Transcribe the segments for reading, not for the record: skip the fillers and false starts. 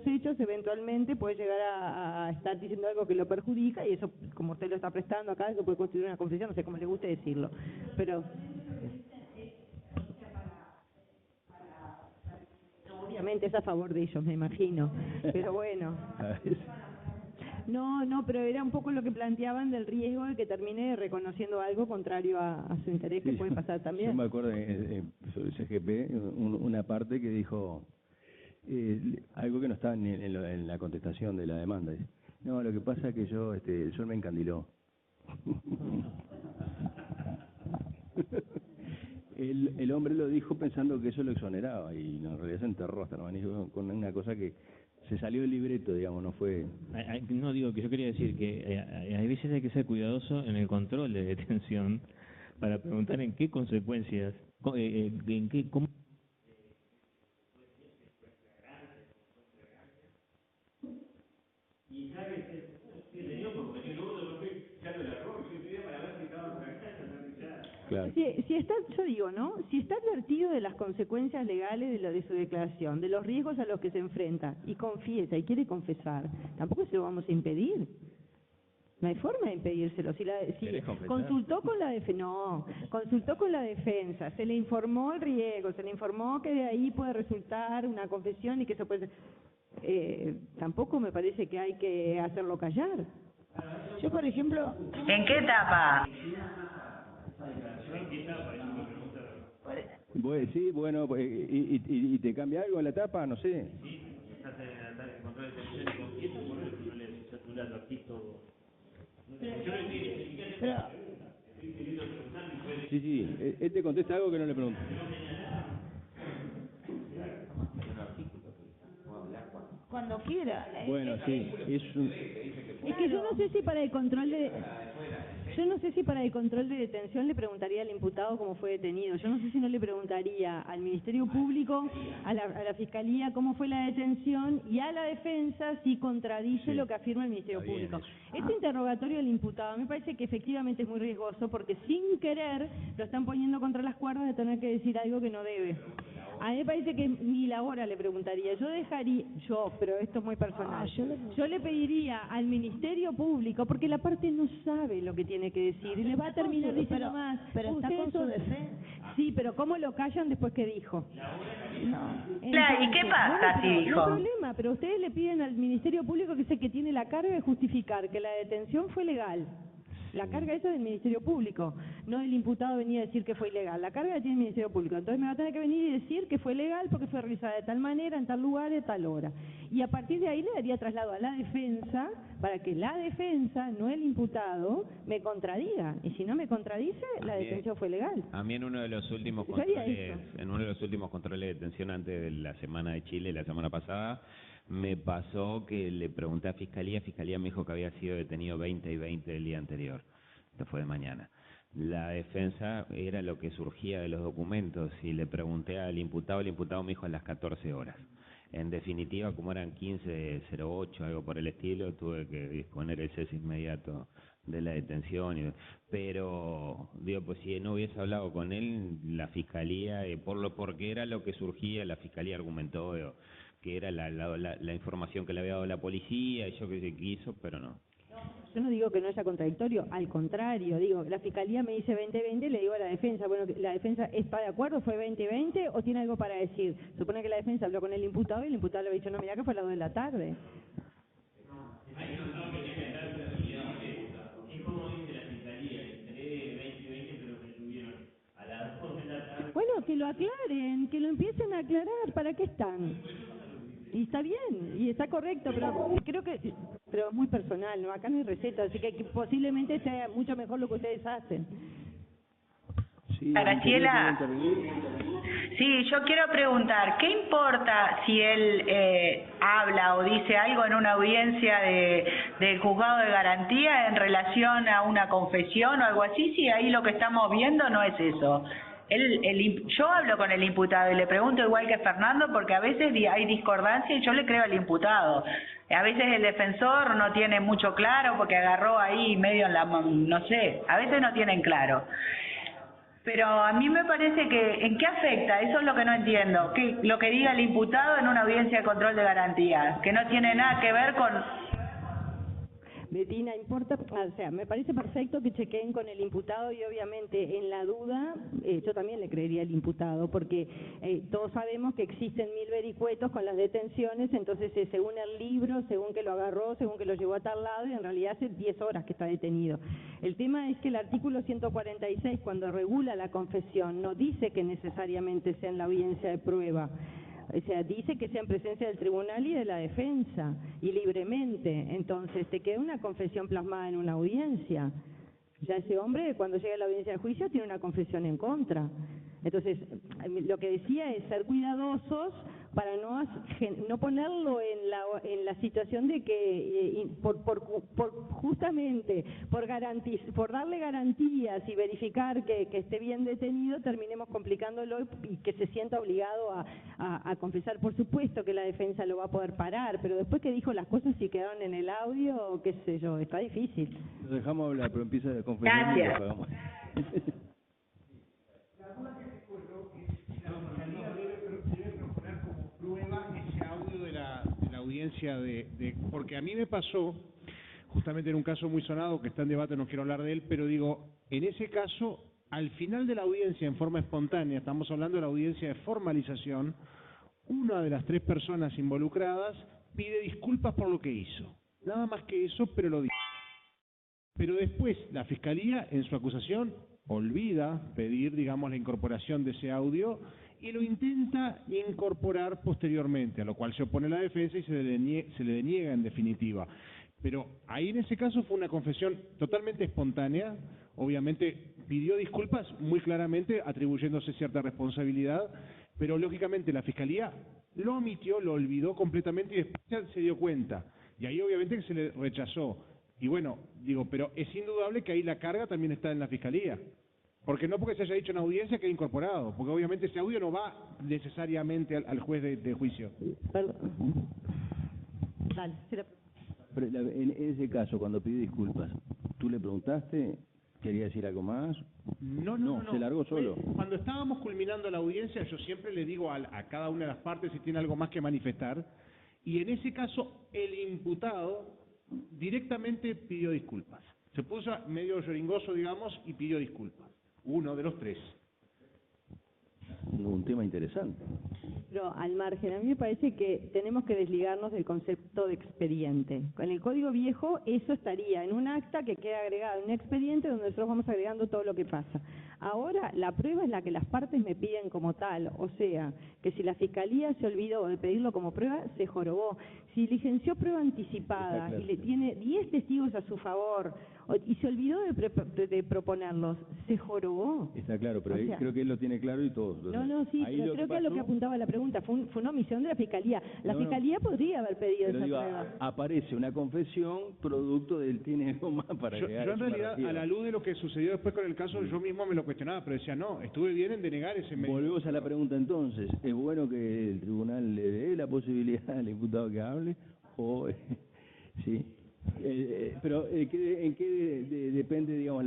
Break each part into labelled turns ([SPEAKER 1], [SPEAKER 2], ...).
[SPEAKER 1] hechos, eventualmente puede llegar a estar diciendo algo que lo perjudica, y eso, como usted lo está prestando acá, eso puede constituir una confesión, no sé cómo le guste decirlo. Pero obviamente es a favor de ellos, me imagino. Pero bueno. No, pero era un poco lo que planteaban del riesgo de que termine reconociendo algo contrario a su interés, que puede pasar también.
[SPEAKER 2] Yo me acuerdo sobre el CGP, una parte que dijo algo que no estaba ni en la contestación de la demanda. Dice, no, lo que pasa es que el sol me encandiló. El hombre lo dijo pensando que eso lo exoneraba, y en realidad se enterró hasta con una cosa que se salió del libreto, digamos, no fue...
[SPEAKER 3] No, digo que yo quería decir que a veces hay que ser cuidadoso en el control de detención para preguntar en qué consecuencias, en qué... Cómo... Y sabe que le dio porque luego lo que ya lo error, que yo para ver si estaba
[SPEAKER 2] Claro.
[SPEAKER 1] Si está, yo digo, ¿no? Si está advertido de las consecuencias legales de su declaración, de los riesgos a los que se enfrenta, y confiesa y quiere confesar, tampoco se lo vamos a impedir. No hay forma de impedírselo. Si consultó con la consultó con la defensa, se le informó el riesgo, se le informó que de ahí puede resultar una confesión y que eso puede... tampoco me parece que hay que hacerlo callar. Yo, por ejemplo...
[SPEAKER 4] ¿En qué etapa?
[SPEAKER 2] Sí, bueno, ¿y te cambia algo en la etapa? No sé. Sí, él te contesta algo que no le pregunto.
[SPEAKER 1] Cuando quiera.
[SPEAKER 2] Bueno, sí,
[SPEAKER 1] es que yo no sé si para el control de... Yo no sé si para el control de detención le preguntaría al imputado cómo fue detenido. Yo no sé si no le preguntaría al Ministerio Público, a la Fiscalía cómo fue la detención, y a la defensa si contradice lo que afirma el Ministerio Público. Este interrogatorio del imputado me parece que efectivamente es muy riesgoso, porque sin querer lo están poniendo contra las cuerdas de tener que decir algo que no debe. A mí me parece que ni la hora le preguntaría. Pero esto es muy personal. Yo le pediría al Ministerio Público, porque la parte no sabe lo que tiene que decir, y le va a terminar diciendo más.
[SPEAKER 5] Pero está con su defensa.
[SPEAKER 1] Sí, pero ¿cómo lo callan después que dijo?
[SPEAKER 4] Claro, ¿y qué pasa si dijo?
[SPEAKER 1] No hay problema, pero ustedes le piden al Ministerio Público, que es el que tiene la carga de justificar que la detención fue legal. La carga esa es del Ministerio Público, no el imputado venía a decir que fue ilegal. La carga la tiene el Ministerio Público, entonces me va a tener que venir y decir que fue legal porque fue realizada de tal manera, en tal lugar, a tal hora. Y a partir de ahí le daría traslado a la defensa para que la defensa, no el imputado, me contradiga. Y si no me contradice, la detención fue legal.
[SPEAKER 6] A mí en uno de los últimos controles de detención antes de la Semana de Chile, la semana pasada, me pasó que le pregunté a Fiscalía me dijo que había sido detenido 20 y 20 el día anterior, esto fue de mañana. La defensa era lo que surgía de los documentos, y le pregunté al imputado, el imputado me dijo a las 14 horas. En definitiva, como eran 15:08, algo por el estilo, tuve que disponer el cese inmediato de la detención. Pero, digo, pues si no hubiese hablado con él, la Fiscalía, porque era lo que surgía, la Fiscalía argumentó que era la información que le había dado la policía, y yo que se quiso, pero no.
[SPEAKER 1] Yo no digo que no haya contradictorio, al contrario, digo, la Fiscalía me dice 20-20, le digo a la defensa, bueno, ¿la defensa está de acuerdo, fue 20-20 o tiene algo para decir? Supone que la defensa habló con el imputado y el imputado le había dicho, no, mirá que fue a las 2 de la tarde. Bueno, que lo aclaren, que lo empiecen a aclarar, ¿para qué están? Y está bien, y está correcto, pero creo que... Pero es muy personal, ¿no? Acá no hay receta, así que posiblemente sea mucho mejor lo que ustedes hacen.
[SPEAKER 2] Sí,
[SPEAKER 4] Graciela, sí, yo quiero preguntar, ¿qué importa si él habla o dice algo en una audiencia del juzgado de garantía en relación a una confesión o algo así, si ahí lo que estamos viendo no es eso? Yo hablo con el imputado y le pregunto igual que Fernando, porque a veces hay discordancia y yo le creo al imputado. A veces el defensor no tiene mucho claro porque agarró ahí medio en la... no sé, a veces no tienen claro. Pero a mí me parece que, ¿en qué afecta? Eso es lo que no entiendo. Lo que diga el imputado en una audiencia de control de garantías, que no tiene nada que ver con...
[SPEAKER 1] Betina, me parece perfecto que chequeen con el imputado y obviamente en la duda yo también le creería al imputado porque todos sabemos que existen 1000 vericuetos con las detenciones, entonces según el libro, según que lo agarró, según que lo llevó a tal lado y en realidad hace 10 horas que está detenido. El tema es que el artículo 146 cuando regula la confesión no dice que necesariamente sea en la audiencia de prueba. O sea, dice que sea en presencia del tribunal y de la defensa, y libremente. Entonces, te queda una confesión plasmada en una audiencia. Ya ese hombre, cuando llega a la audiencia de juicio, tiene una confesión en contra. Entonces, lo que decía es ser cuidadosos para no ponerlo en la situación de que justamente por darle garantías y verificar que esté bien detenido, terminemos complicándolo y que se sienta obligado a confesar. Por supuesto que la defensa lo va a poder parar, pero después que dijo las cosas y quedaron en el audio, qué sé yo, está difícil.
[SPEAKER 2] Lo dejamos hablar, pero empieza la confesión y lo pagamos.
[SPEAKER 5] Audiencia porque a mí me pasó, justamente en un caso muy sonado que está en debate, no quiero hablar de él, pero digo, en ese caso, al final de la audiencia, en forma espontánea, estamos hablando de la audiencia de formalización, una de las 3 personas involucradas pide disculpas por lo que hizo. Nada más que eso, pero lo dijo. Pero después, la Fiscalía, en su acusación, olvida pedir, digamos, la incorporación de ese audio y lo intenta incorporar posteriormente, a lo cual se opone la defensa y se le deniega en definitiva. Pero ahí en ese caso fue una confesión totalmente espontánea, obviamente pidió disculpas muy claramente atribuyéndose cierta responsabilidad, pero lógicamente la Fiscalía lo omitió, lo olvidó completamente y después ya se dio cuenta. Y ahí obviamente que se le rechazó. Y bueno, digo, pero es indudable que ahí la carga también está en la Fiscalía. Porque no porque se haya dicho en audiencia que ha incorporado, porque obviamente ese audio no va necesariamente al juez de juicio.
[SPEAKER 1] Dale.
[SPEAKER 2] Pero en ese caso, cuando pidió disculpas, ¿tú le preguntaste? ¿Quería decir algo más? No, se largó solo.
[SPEAKER 5] Cuando estábamos culminando la audiencia, yo siempre le digo a cada una de las partes si tiene algo más que manifestar, y en ese caso el imputado directamente pidió disculpas. Se puso medio lloringoso, digamos, y pidió disculpas. Uno de los 3.
[SPEAKER 2] Un tema interesante.
[SPEAKER 1] Pero al margen, a mí me parece que tenemos que desligarnos del concepto de expediente. Con el Código Viejo eso estaría en un acta que queda agregado en un expediente donde nosotros vamos agregando todo lo que pasa. Ahora la prueba es la que las partes me piden como tal, o sea, que si la Fiscalía se olvidó de pedirlo como prueba, se jorobó. Si licenció prueba anticipada y le tiene 10 testigos a su favor y se olvidó de proponerlos, se jorobó.
[SPEAKER 2] Está claro, pero ahí creo que él lo tiene claro y todos.
[SPEAKER 1] Sí, pero creo que es lo que apuntaba la pregunta, fue una omisión de la Fiscalía. La Fiscalía podría haber pedido esa prueba.
[SPEAKER 2] Aparece una confesión producto del tiene algo más para
[SPEAKER 5] Yo en realidad, a la luz de lo que sucedió después con el caso, yo mismo me lo cuestionaba, pero decía, no, estuve bien en denegar ese medio.
[SPEAKER 2] Volvemos a la pregunta entonces, ¿es bueno que el tribunal le dé la posibilidad al imputado que hable? O, sí. Pero ¿en qué depende, digamos,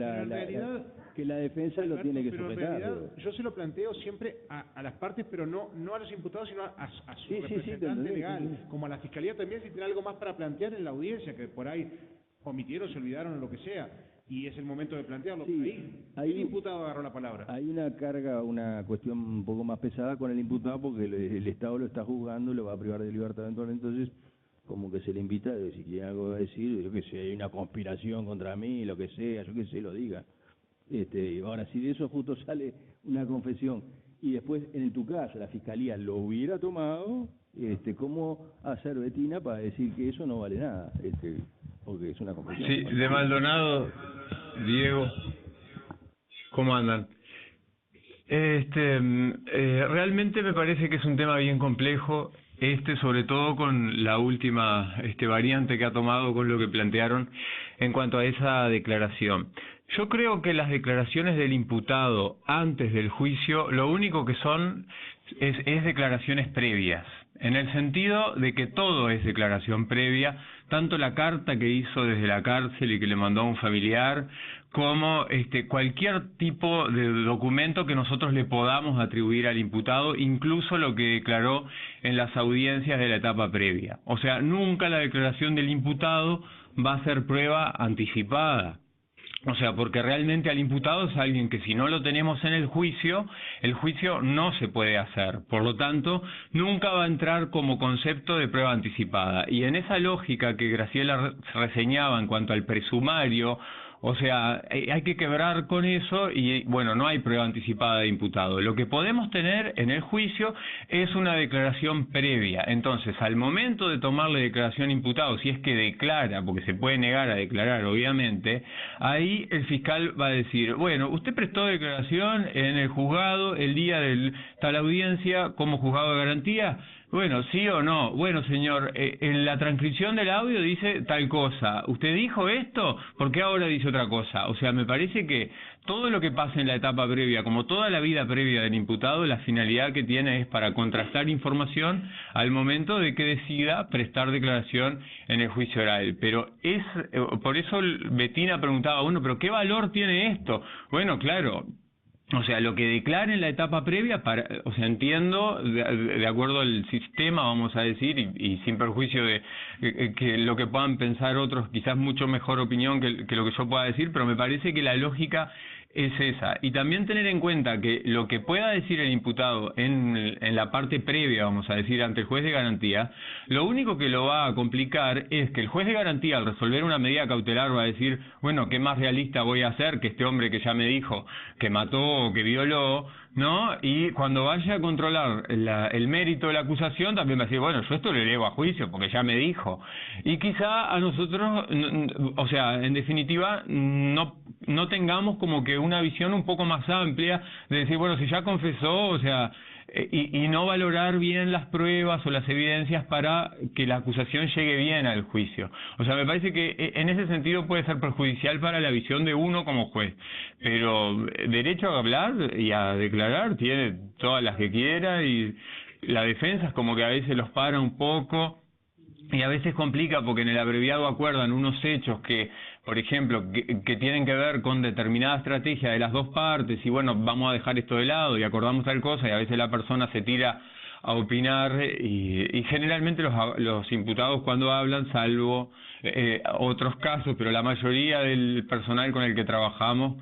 [SPEAKER 2] que la defensa lo tiene que sujetar?
[SPEAKER 5] En realidad, yo se lo planteo siempre a las partes, pero no a los imputados, sino a su representante legal, como a la Fiscalía también, si tiene algo más para plantear en la audiencia, que por ahí omitieron, se olvidaron o lo que sea, y es el momento de plantearlo.
[SPEAKER 2] Sí,
[SPEAKER 5] ahí el imputado agarró la palabra.
[SPEAKER 2] Hay una carga, una cuestión un poco más pesada con el imputado, porque el Estado lo está juzgando, lo va a privar de libertad eventualmente, entonces como que se le invita, si tiene algo que decir, yo que sé, hay una conspiración contra mí, lo que sea, yo que sé, lo diga. Ahora, si de eso justo sale una confesión, y después, en tu caso, la Fiscalía lo hubiera tomado, ¿cómo hacer, Betina, para decir que eso no vale nada? Porque es una confesión.
[SPEAKER 7] Sí, de Maldonado, Diego, ¿cómo andan? Realmente me parece que es un tema bien complejo, sobre todo con la última variante que ha tomado con lo que plantearon en cuanto a esa declaración. Yo creo que las declaraciones del imputado antes del juicio, lo único que son es declaraciones previas. en el sentido de que todo es declaración previa, tanto la carta que hizo desde la cárcel y que le mandó a un familiar, como cualquier tipo de documento que nosotros le podamos atribuir al imputado, incluso lo que declaró en las audiencias de la etapa previa. O sea, nunca la declaración del imputado va a ser prueba anticipada. O sea, porque realmente al imputado es alguien que si no lo tenemos en el juicio no se puede hacer. Por lo tanto, nunca va a entrar como concepto de prueba anticipada. Y en esa lógica que Graciela reseñaba en cuanto al presumario, o sea, hay que quebrar con eso y, bueno, no hay prueba anticipada de imputado. Lo que podemos tener en el juicio es una declaración previa. Entonces, al momento de tomarle declaración imputado, si es que declara, porque se puede negar a declarar, obviamente, ahí el fiscal va a decir, bueno, usted prestó declaración en el juzgado el día de tal audiencia como juzgado de garantía. Bueno, sí o no. Bueno, señor, en la transcripción del audio dice tal cosa. ¿Usted dijo esto? ¿Por qué ahora dice otra cosa? O sea, me parece que todo lo que pasa en la etapa previa, como toda la vida previa del imputado, la finalidad que tiene es para contrastar información al momento de que decida prestar declaración en el juicio oral. Pero por eso Betina preguntaba, bueno, ¿pero qué valor tiene esto? Bueno, claro. O sea, lo que declare en la etapa previa, o sea, entiendo, de acuerdo al sistema, vamos a decir, y sin perjuicio de que lo que puedan pensar otros, quizás mucho mejor opinión que lo que yo pueda decir, pero me parece que la lógica es esa. Y también tener en cuenta que lo que pueda decir el imputado en la parte previa, vamos a decir, ante el juez de garantía, lo único que lo va a complicar es que el juez de garantía, al resolver una medida cautelar, va a decir, bueno, ¿qué más realista voy a hacer que este hombre que ya me dijo que mató o que violó, ¿no? Y cuando vaya a controlar el mérito de la acusación, también va a decir, bueno, yo esto lo elevo a juicio porque ya me dijo. Y quizá a nosotros, o sea, en definitiva, no tengamos como que una visión un poco más amplia de decir, bueno, si ya confesó, o sea, y no valorar bien las pruebas o las evidencias para que la acusación llegue bien al juicio. O sea, me parece que en ese sentido puede ser perjudicial para la visión de uno como juez. Pero derecho a hablar y a declarar tiene todas las que quiera, y la defensa es como que a veces los para un poco. Y a veces complica porque en el abreviado acuerdan unos hechos que, por ejemplo, que tienen que ver con determinada estrategia de las dos partes, y bueno, vamos a dejar esto de lado y acordamos tal cosa, y a veces la persona se tira a opinar, y generalmente los imputados cuando hablan, salvo otros casos, pero la mayoría del personal con el que trabajamos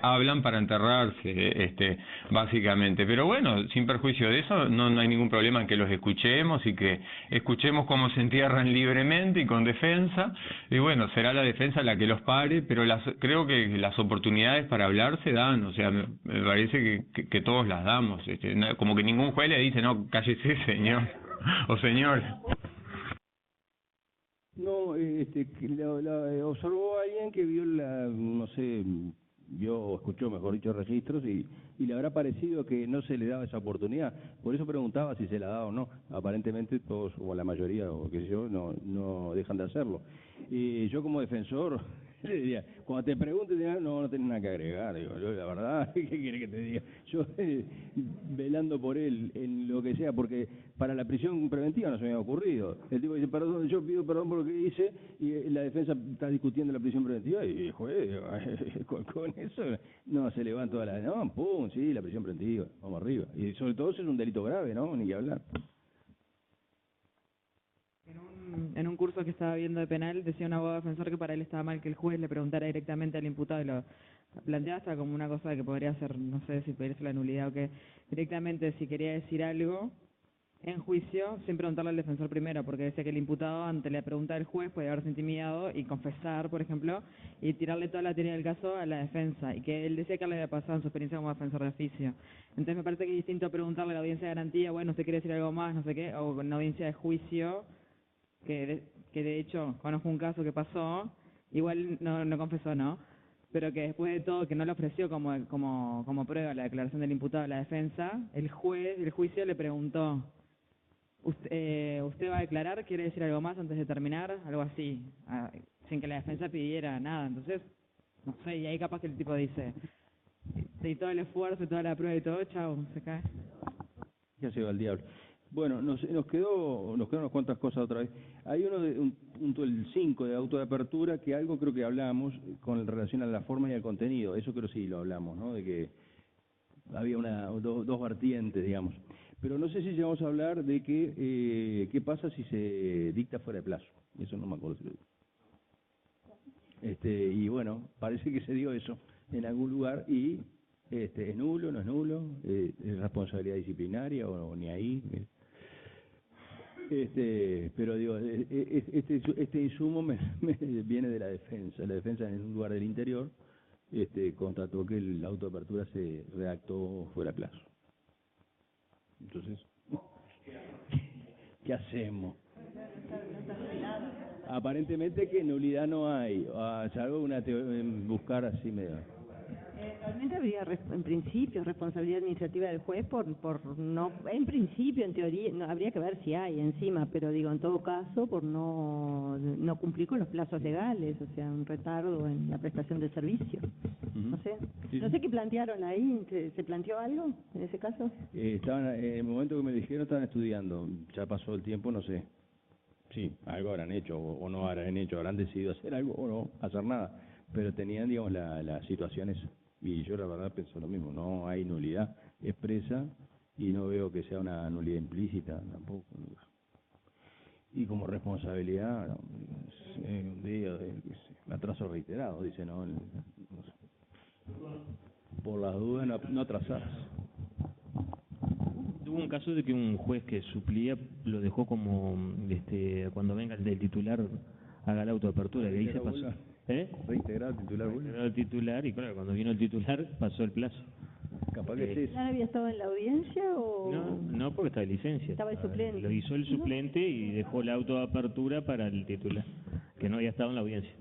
[SPEAKER 7] hablan para enterrarse, básicamente. Pero bueno, sin perjuicio de eso, no hay ningún problema en que los escuchemos y que escuchemos cómo se entierran libremente y con defensa, y bueno, será la defensa la que los pare, pero creo que las oportunidades para hablar se dan, o sea, me parece que todos las damos, como que ningún juez le dice, no, cállese, señor, o señora.
[SPEAKER 2] No, observó a alguien que vio no sé, vio o escuchó, mejor dicho, registros, y le habrá parecido que no se le daba esa oportunidad. Por eso preguntaba si se la daba o no. Aparentemente todos, o la mayoría, o qué sé yo, no dejan de hacerlo. Y yo como defensor le diría, cuando te pregunten, no tenés nada que agregar. Digo, yo la verdad, ¿qué quiere que te diga? Yo velando por él en lo que sea, porque para la prisión preventiva no se me había ocurrido. El tipo dice, perdón, yo pido perdón por lo que hice, y la defensa está discutiendo la prisión preventiva, y juez, con eso no se levanta toda la... No, pum, sí, la prisión preventiva, vamos arriba. Y sobre todo eso es un delito grave, ¿no? Ni que hablar.
[SPEAKER 8] En un curso que estaba viendo de penal, decía un abogado defensor que para él estaba mal que el juez le preguntara directamente al imputado, y lo planteaba hasta como una cosa que podría ser, no sé si pedirse la nulidad o qué, directamente si quería decir algo en juicio, sin preguntarle al defensor primero, porque decía que el imputado, ante la pregunta del juez, puede haberse intimidado y confesar, por ejemplo, y tirarle toda la teoría del caso a la defensa, y que él decía que le había pasado en su experiencia como defensor de oficio. Entonces me parece que es distinto preguntarle a la audiencia de garantía, bueno, ¿usted quiere decir algo más, no sé qué? O en una audiencia de juicio, que de hecho conozco un caso que pasó, igual no confesó, ¿no? Pero que después de todo, que no le ofreció como prueba la declaración del imputado a la defensa, el juez del juicio le preguntó, ¿usted va a declarar? ¿Quiere decir algo más antes de terminar? Algo así, sin que la defensa pidiera nada. Entonces, no sé, y ahí capaz que el tipo dice, y todo el esfuerzo, toda la prueba y todo, chao, se cae.
[SPEAKER 2] Ya se va al diablo. Bueno, nos quedó unas cuantas cosas otra vez. Hay un punto, el 5 de auto de apertura, que algo creo que hablamos con relación a la forma y al contenido. Eso creo sí lo hablamos, ¿no? De que había dos vertientes, digamos. Pero no sé si llegamos a hablar de que qué pasa si se dicta fuera de plazo. Eso no me acuerdo si lo digo. Y bueno, parece que se dio eso en algún lugar y ¿es nulo, no es nulo? ¿Es responsabilidad disciplinaria o ni ahí? Pero digo, este insumo me viene de la defensa. La defensa en un lugar del interior constató que el auto de apertura se redactó fuera de plazo. Entonces, ¿qué hacemos? Aparentemente que nulidad no hay, salvo buscar así medio.
[SPEAKER 1] Realmente habría, en principio, responsabilidad administrativa del juez por no, en principio, en teoría, no, habría que ver si hay encima, pero digo, en todo caso, por no cumplir con los plazos legales, o sea, un retardo en la prestación del servicio. No sé, no sé qué plantearon ahí, ¿se planteó algo en ese caso?
[SPEAKER 2] Estaban, en el momento que me dijeron, estaban estudiando, ya pasó el tiempo, no sé. Sí, algo habrán hecho o no habrán hecho, habrán decidido hacer algo o no hacer nada, pero tenían, digamos, las situaciones. Y yo la verdad pienso lo mismo, no hay nulidad expresa y no veo que sea una nulidad implícita tampoco. Y como responsabilidad, no, un día de atraso reiterado, dice, no sé. Por las dudas no atrasarse.
[SPEAKER 3] Hubo un caso de que un juez que suplía lo dejó como cuando venga el del titular haga la autoapertura, que ahí se pasó.
[SPEAKER 2] Reintegrar
[SPEAKER 3] el titular, y claro, cuando vino el titular pasó el plazo.
[SPEAKER 2] Capaz que sí.
[SPEAKER 1] ¿Ya había estado en la audiencia o...?
[SPEAKER 3] No, porque estaba de licencia.
[SPEAKER 1] Estaba el suplente.
[SPEAKER 3] Lo hizo el suplente y dejó la autoapertura para el titular, que no había estado en la audiencia.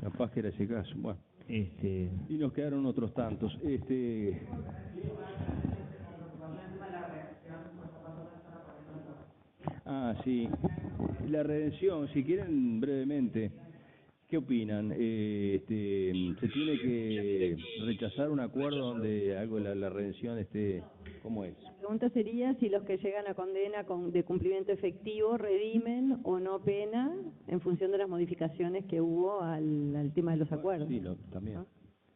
[SPEAKER 2] Capaz que era ese caso, bueno. Y nos quedaron otros tantos. Sí. La redención, si quieren brevemente, ¿qué opinan? ¿Se tiene que rechazar un acuerdo donde algo la redención cómo es?
[SPEAKER 1] La pregunta sería si los que llegan a condena de cumplimiento efectivo redimen o no pena en función de las modificaciones que hubo al tema de los acuerdos.
[SPEAKER 2] Sí, también. ¿No?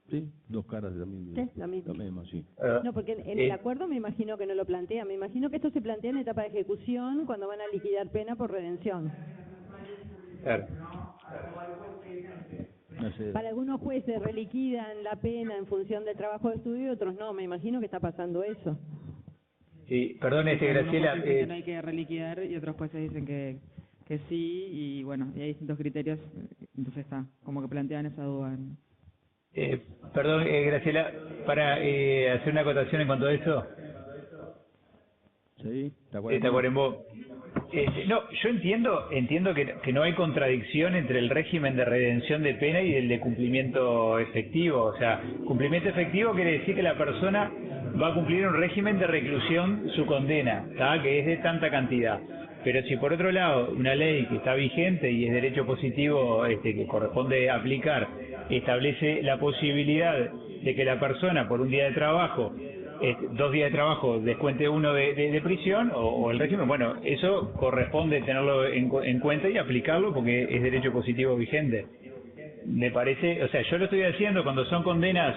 [SPEAKER 2] Sí, dos caras también.
[SPEAKER 1] Sí, lo
[SPEAKER 2] mismo, sí.
[SPEAKER 1] No, porque en el acuerdo me imagino que no lo plantea. Me imagino que esto se plantea en etapa de ejecución cuando van a liquidar pena por redención.
[SPEAKER 9] Claro.
[SPEAKER 2] No sé.
[SPEAKER 1] Para algunos jueces reliquidan la pena en función del trabajo de estudio y otros no. Me imagino que está pasando eso.
[SPEAKER 9] Sí, perdón, Graciela.
[SPEAKER 8] No hay que reliquidar y otros jueces dicen que sí, y bueno, y hay distintos criterios, entonces está, como que plantean esa duda.
[SPEAKER 9] Perdón, Graciela, para hacer una acotación en cuanto a eso.
[SPEAKER 2] Sí,
[SPEAKER 9] Tacuarembó. No, yo entiendo que no hay contradicción entre el régimen de redención de pena y el de cumplimiento efectivo. O sea, cumplimiento efectivo quiere decir que la persona va a cumplir un régimen de reclusión su condena, ¿tá? Que es de tanta cantidad. Pero si por otro lado una ley que está vigente y es derecho positivo que corresponde aplicar, establece la posibilidad de que la persona por un día de trabajo, 2 días de trabajo descuente uno de prisión o el régimen, bueno, eso corresponde tenerlo en cuenta y aplicarlo porque es derecho positivo vigente. Me parece, o sea, yo lo estoy haciendo cuando son condenas,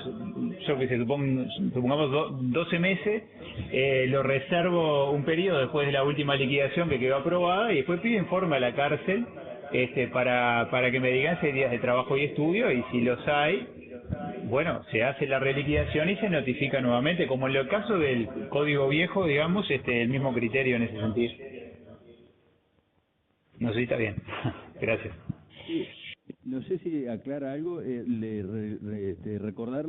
[SPEAKER 9] yo que sé, supongamos 12 meses, lo reservo un periodo después de la última liquidación que quedó aprobada y después pido informe a la cárcel para que me digan si hay días de trabajo y estudio, y si los hay, bueno, se hace la reliquidación y se notifica nuevamente, como en el caso del código viejo, digamos, el mismo criterio en ese sentido. No sé si está bien. Gracias.
[SPEAKER 2] Sí. No sé si aclara algo, recordar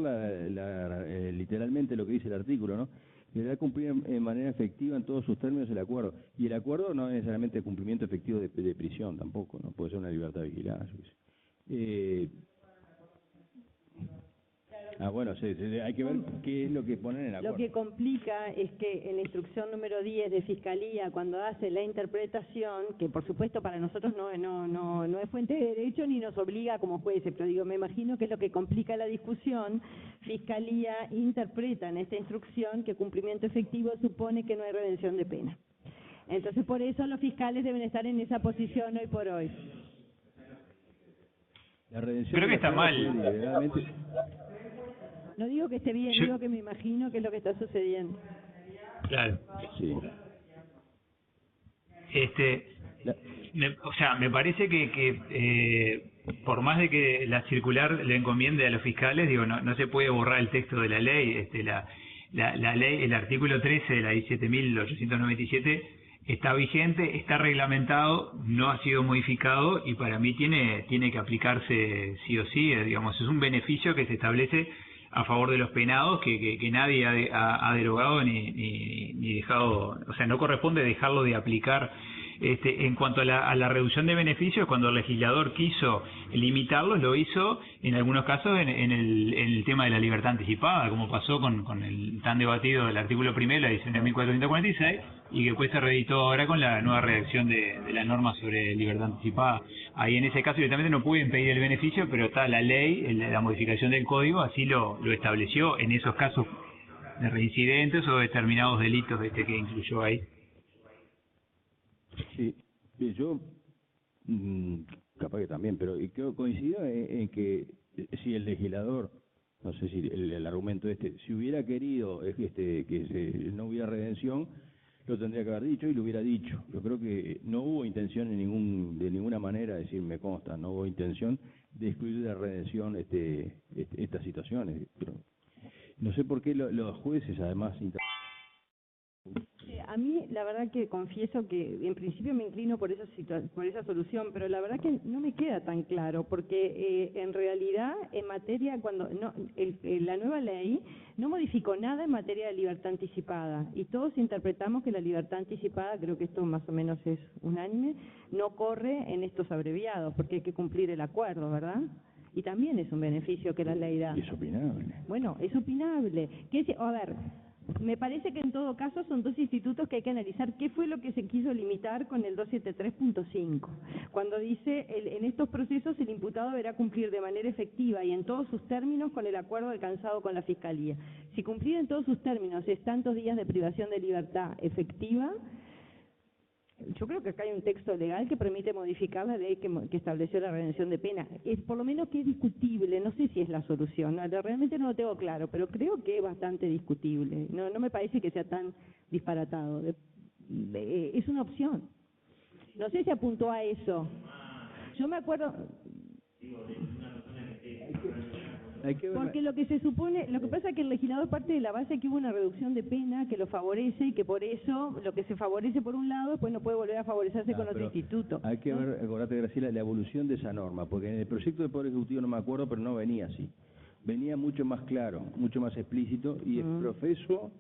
[SPEAKER 2] literalmente lo que dice el artículo, ¿no? Deberá cumplir de manera efectiva en todos sus términos el acuerdo. Y el acuerdo no es necesariamente cumplimiento efectivo de prisión tampoco, ¿no? Puede ser una libertad vigilada. Bueno, sí, hay que ver qué es lo que ponen en el acuerdo.
[SPEAKER 1] Lo que complica es que en la instrucción número 10 de Fiscalía, cuando hace la interpretación, que por supuesto para nosotros no es fuente de derecho ni nos obliga como jueces, pero digo, me imagino que es lo que complica la discusión, Fiscalía interpreta en esta instrucción que cumplimiento efectivo supone que no hay redención de pena. Entonces, por eso los fiscales deben estar en esa posición hoy por hoy.
[SPEAKER 2] La redención
[SPEAKER 9] creo que está mal.
[SPEAKER 1] No digo que esté bien, digo que me imagino que es lo que está sucediendo.
[SPEAKER 9] Claro.
[SPEAKER 2] Sí.
[SPEAKER 9] O sea, me parece que por más de que la circular le encomiende a los fiscales, digo, no se puede borrar el texto de la ley. La ley, el artículo 13 de la 17.897 está vigente, está reglamentado, no ha sido modificado y para mí tiene que aplicarse sí o sí. Digamos, es un beneficio que se establece a favor de los penados que nadie ha derogado ni dejado, o sea, no corresponde dejarlo de aplicar. En cuanto a la reducción de beneficios, cuando el legislador quiso limitarlos, lo hizo en algunos casos en el tema de la libertad anticipada, como pasó con el tan debatido del artículo primero, la edición de 1446, y que después se reeditó ahora con la nueva redacción de la norma sobre libertad anticipada. Ahí en ese caso directamente no pueden pedir el beneficio, pero está la ley, la modificación del código, así lo estableció en esos casos de reincidentes o determinados delitos que incluyó ahí.
[SPEAKER 2] Sí, yo capaz que también, pero coincido en que si el legislador, no sé si el argumento si hubiera querido que no hubiera redención, lo tendría que haber dicho y lo hubiera dicho. Yo creo que no hubo intención de ninguna manera, decir, me consta, no hubo intención de excluir de redención estas situaciones. Pero no sé por qué los jueces, además,
[SPEAKER 1] a mí, la verdad que confieso que en principio me inclino por esa solución, pero la verdad que no me queda tan claro, porque en realidad en materia, la nueva ley no modificó nada en materia de libertad anticipada, y todos interpretamos que la libertad anticipada, creo que esto más o menos es unánime, no corre en estos abreviados, porque hay que cumplir el acuerdo, ¿verdad? Y también es un beneficio que la ley da.
[SPEAKER 2] Es opinable.
[SPEAKER 1] Bueno, es opinable. A ver, me parece que en todo caso son dos institutos que hay que analizar qué fue lo que se quiso limitar con el 273.5. Cuando dice, en estos procesos el imputado deberá cumplir de manera efectiva y en todos sus términos con el acuerdo alcanzado con la Fiscalía. Si cumplir en todos sus términos es tantos días de privación de libertad efectiva, yo creo que acá hay un texto legal que permite modificar la ley que estableció la redención de pena. Es por lo menos que es discutible, no sé si es la solución, realmente no lo tengo claro, pero creo que es bastante discutible. No me parece que sea tan disparatado. Es una opción. No sé si apuntó a eso. Yo me acuerdo... Porque lo que se supone, lo que pasa es que el legislador parte de la base que hubo una reducción de pena que lo favorece y que por eso lo que se favorece por un lado después no puede volver a favorecerse con otro instituto.
[SPEAKER 2] Hay que ver, acordate, Graciela, la evolución de esa norma, porque en el proyecto de Poder Ejecutivo no me acuerdo, pero no venía así. Venía mucho más claro, mucho más explícito, y el profeso,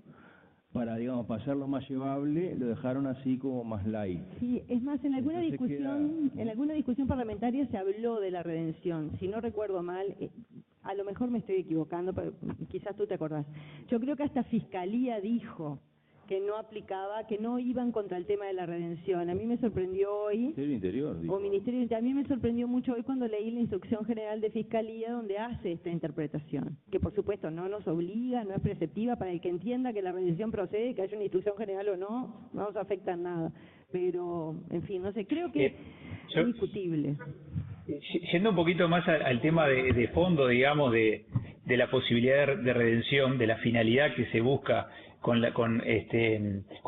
[SPEAKER 2] para, digamos, pasarlo más llevable, lo dejaron así como más light.
[SPEAKER 1] Sí, es más, en alguna discusión parlamentaria se habló de la redención, si no recuerdo mal. A lo mejor me estoy equivocando, pero quizás tú te acordás. Yo creo que hasta Fiscalía dijo que no aplicaba, que no iban contra el tema de la redención. A mí me sorprendió hoy...
[SPEAKER 2] Ministerio Interior, dijo.
[SPEAKER 1] O Ministerio Interior. A mí me sorprendió mucho hoy cuando leí la Instrucción General de Fiscalía donde hace esta interpretación, que por supuesto no nos obliga, no es preceptiva para el que entienda que la redención procede, que haya una Instrucción General o no nos afecta en nada. Pero, en fin, no sé, creo que es discutible.
[SPEAKER 9] Yendo un poquito más al tema de fondo, digamos, de la posibilidad de redención, de la finalidad que se busca con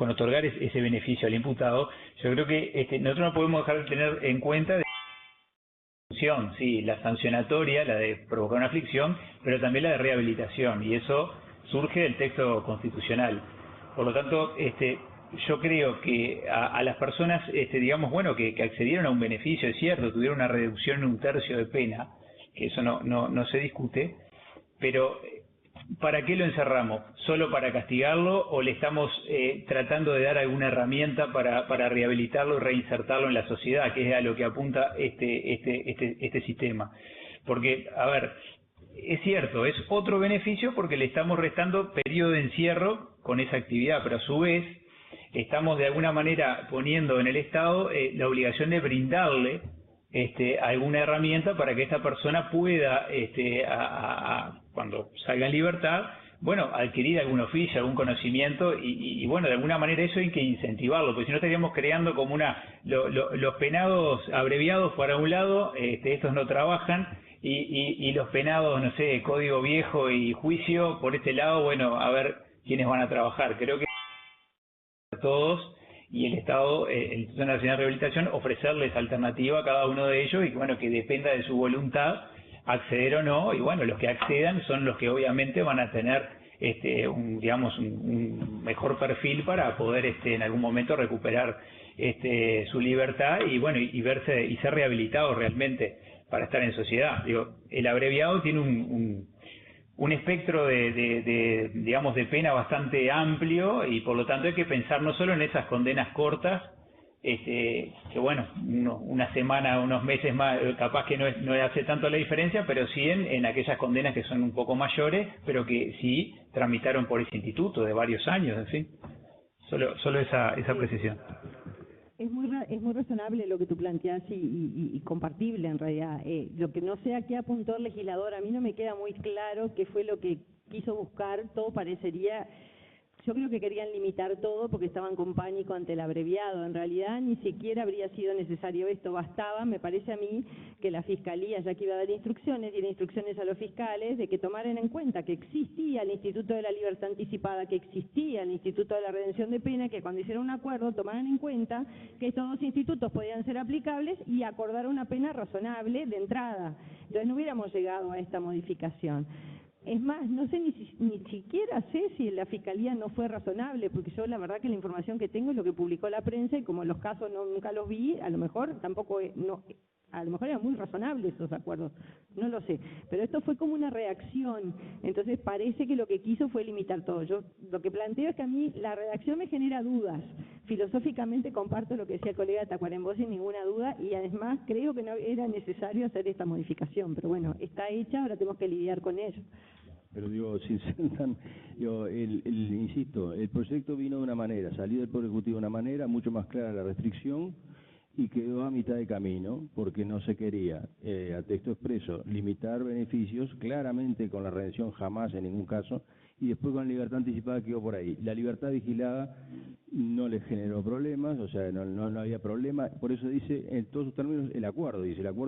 [SPEAKER 9] otorgar ese beneficio al imputado, yo creo que nosotros no podemos dejar de tener en cuenta la sancionatoria, la de provocar una aflicción, pero también la de rehabilitación, y eso surge del texto constitucional. Por lo tanto, yo creo que a las personas, digamos, bueno, que accedieron a un beneficio, es cierto, tuvieron una reducción en 1/3 de pena, que eso no se discute, pero ¿para qué lo encerramos? ¿Solo para castigarlo o le estamos tratando de dar alguna herramienta para rehabilitarlo y reinsertarlo en la sociedad, que es a lo que apunta este sistema? Porque, a ver, es cierto, es otro beneficio porque le estamos restando periodo de encierro con esa actividad, pero a su vez estamos de alguna manera poniendo en el Estado la obligación de brindarle alguna herramienta para que esta persona pueda, cuando salga en libertad, bueno, adquirir algún oficio, algún conocimiento y bueno, de alguna manera eso hay que incentivarlo, porque si no estaríamos creando como los penados abreviados para un lado, estos no trabajan, y los penados, no sé, código viejo y juicio, por este lado, bueno, a ver quiénes van a trabajar. Creo que todos y el Estado, el Instituto Nacional de Rehabilitación, ofrecerles alternativa a cada uno de ellos y bueno, que dependa de su voluntad acceder o no, y bueno, los que accedan son los que obviamente van a tener un mejor perfil para poder en algún momento recuperar su libertad y bueno, y verse y ser rehabilitados realmente para estar en sociedad. Digo, el abreviado tiene un espectro de pena bastante amplio y por lo tanto hay que pensar no solo en esas condenas cortas, que bueno, una semana, unos meses más, capaz que no hace tanto la diferencia, pero sí en aquellas condenas que son un poco mayores, pero que sí tramitaron por ese instituto de varios años, en fin. Solo esa precisión.
[SPEAKER 1] Es muy razonable lo que tú planteas y compartible en realidad. Lo que no sé a qué apuntó el legislador, a mí no me queda muy claro qué fue lo que quiso buscar. Todo parecería, yo creo que querían limitar todo porque estaban con pánico ante el abreviado. En realidad ni siquiera habría sido necesario esto, bastaba, me parece a mí, que la Fiscalía, ya que iba a dar instrucciones, diera instrucciones a los fiscales de que tomaran en cuenta que existía el Instituto de la Libertad Anticipada, que existía el Instituto de la Redención de Pena, que cuando hicieron un acuerdo tomaran en cuenta que estos dos institutos podían ser aplicables y acordar una pena razonable de entrada. Entonces no hubiéramos llegado a esta modificación. Es más, no sé ni siquiera sé si la Fiscalía no fue razonable, porque yo la verdad que la información que tengo es lo que publicó la prensa y como los casos nunca los vi, a lo mejor a lo mejor eran muy razonables esos acuerdos, no lo sé, pero esto fue como una reacción, entonces parece que lo que quiso fue limitar todo. Yo lo que planteo es que a mí la redacción me genera dudas, filosóficamente comparto lo que decía el colega Tacuarembó sin ninguna duda y además creo que no era necesario hacer esta modificación, pero bueno, está hecha, ahora tenemos que lidiar con ello.
[SPEAKER 2] Pero digo, sin ser tan, insisto, el proyecto vino de una manera, salió del Poder Ejecutivo de una manera, mucho más clara la restricción, y quedó a mitad de camino, porque no se quería, a texto expreso, limitar beneficios, claramente con la redención jamás en ningún caso, y después con la libertad anticipada quedó por ahí. La libertad vigilada no le generó problemas, o sea, no había problema, por eso dice, en todos sus términos, el acuerdo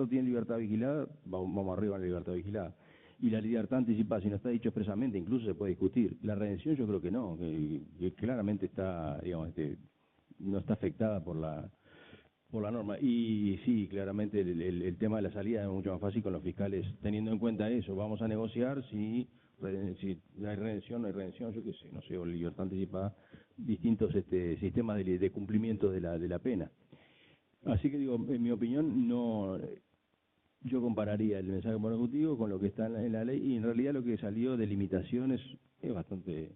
[SPEAKER 2] tiene libertad vigilada, vamos arriba en la libertad vigilada. Y la libertad anticipada, si no está dicho expresamente, incluso se puede discutir. La redención yo creo que no, que claramente está, digamos, no está afectada por la norma. Y sí, claramente el tema de la salida es mucho más fácil con los fiscales, teniendo en cuenta eso. Vamos a negociar si hay redención, no hay redención, yo qué sé, no sé, o libertad anticipada, distintos sistemas de cumplimiento de la pena. Así que digo, en mi opinión, no... Yo compararía el mensaje del Poder Ejecutivo con lo que está en la ley y en realidad lo que salió de limitaciones es bastante,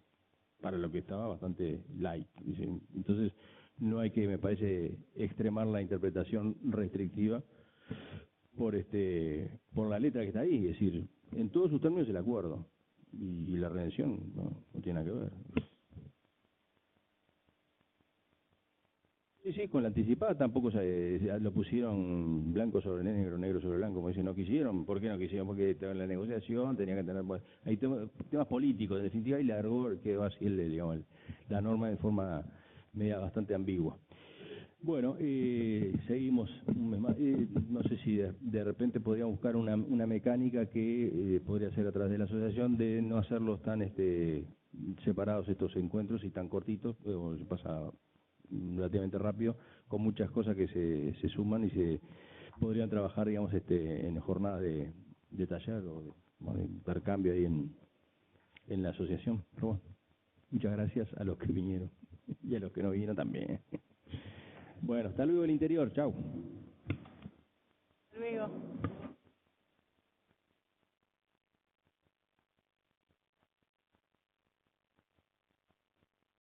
[SPEAKER 2] para lo que estaba, bastante light. Entonces no hay que, me parece, extremar la interpretación restrictiva por la letra que está ahí, es decir, en todos sus términos el acuerdo y la redención no tiene nada que ver. Sí, con la anticipada tampoco lo pusieron blanco sobre negro, negro sobre blanco, como dicen, no quisieron. ¿Por qué no quisieron? Porque estaba en la negociación, tenía que tener... hay temas políticos, en definitiva, y largó, quedó así la norma de forma media bastante ambigua. Bueno, seguimos un mes más. No sé si de repente podríamos buscar una mecánica que podría ser a través de la asociación de no hacerlos tan separados estos encuentros y tan cortitos, se pasa relativamente rápido, con muchas cosas que se suman y se podrían trabajar, digamos, en jornadas de taller o de intercambio ahí en la asociación. Pero bueno, muchas gracias a los que vinieron y a los que no vinieron también. Bueno, hasta luego el interior, chao.